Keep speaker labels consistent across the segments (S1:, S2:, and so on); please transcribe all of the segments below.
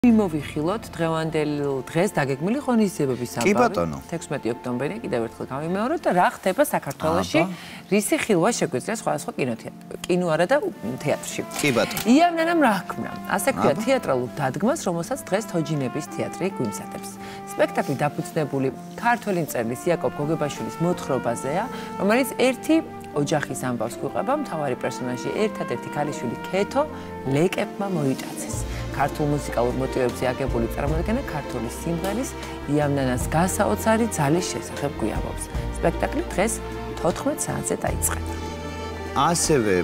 S1: მოვიხილოთ დღევანდელ დღეს დაგეგმილი ღონისძიებების
S2: კი ბატონო
S1: 16 ოქტომბერი კიდევ ერთხელ გავიმეოროთ და რა ხდება საქართველოში რისი ხილვა შეგვიძლია სხვადასხვა კინო არა და თეატრში
S2: კი ბატონო
S1: იავნანამ რა ჰქმნა ასე ქვია თეატრალურ დადგმას რომელსაც დღეს თოჯინების თეატრი გვიმზადებს სპექტაკლი დაფუძნებული ქართველი მწერლის იაკობ გოგებაშვილის მოთხრობაზეა რომელიც ერთი ოჯახის ამბავს გვიყვება მთავარი პერსონაჟი ერთადერთი ქალიშვილი ქეთო ლეკებმა მოიტაცეს ქართულ მუსიკალურ მოტივებზე აგებული წარმოდგენა ქართული სიმღერის იავნანას გასაოცარი ძალის შესახებ გვიამბობს. სპექტაკლი დღეს 14 საათზე დაიწყება.
S2: ასევე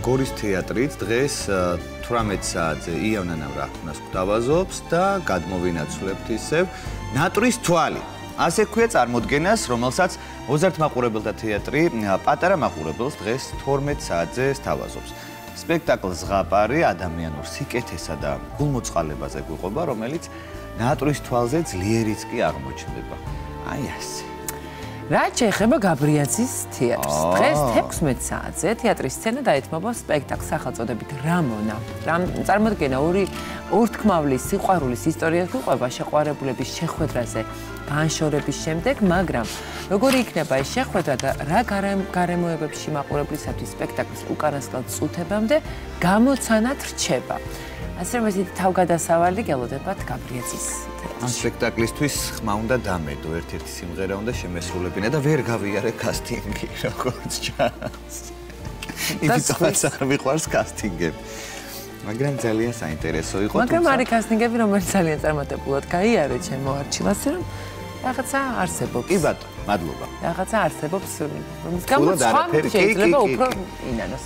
S2: გორის თეატრით დღეს 18 საათზე იავნანამ რა ხმას გვთავაზობს და გადმოვინაცვლებთ ისევ ნატვრის თვალი. ასე ქვია წარმოდგენას, რომელსაც ოზართ მაყურებელთა თეატრი პატარა მაყურებელს დღეს 12 საათზე სთავაზობს. სპექტაკლს ზღაპარი ადამიანურ სიკეთესა და გულმოწყალებაზე გვიყვება, რომელიც ნატვრის თვალზე ძლიერიც კი აღმოჩნდება. აი ასე.
S1: რაც შეეხება გაბრიაძის თეატრს, დღეს 16 საათზე თეატრის სცენა დაეთმობა სპექტაკლს სახელწოდებით რამონა. წარმოდგენა ორთქმავლის სიყვარულის ისტორიას გვიყვება შეყვარებულების შეხვედრაზე განშორების შემდეგ, მაგრამ როგორი იქნება ეს შეხვედრა და რა გარემოებებში მაყურებლისათვის სპექტაკლის უკანასკნელ წუთებამდე გამოცანად რჩება. ასე რომ ესეთი თავგადასავალი გელოდებათ გაბრიაძის თეატრში.
S2: ამ სპექტაკლისთვის ხმა უნდა დამედო, ერთ-ერთი სიმღერა უნდა შემესრულებინა და ვერ გავიარე კასტინგი, როგორც ჩანს. იცით არ მიყვარს კასტინგები. მაგრამ ძალიან საინტერესო იყო.
S1: მაგრამ არის კასტინგები, რომელიც ძალიან წარმატებულად გაიარე ჩემო არჩილას, რომ რაღაცა არსებობს.
S2: კი ბატონო, მადლობა.
S1: რაღაცა არსებობს, რომლის გამოც სხვა შეიძლება უფრო ინანოს.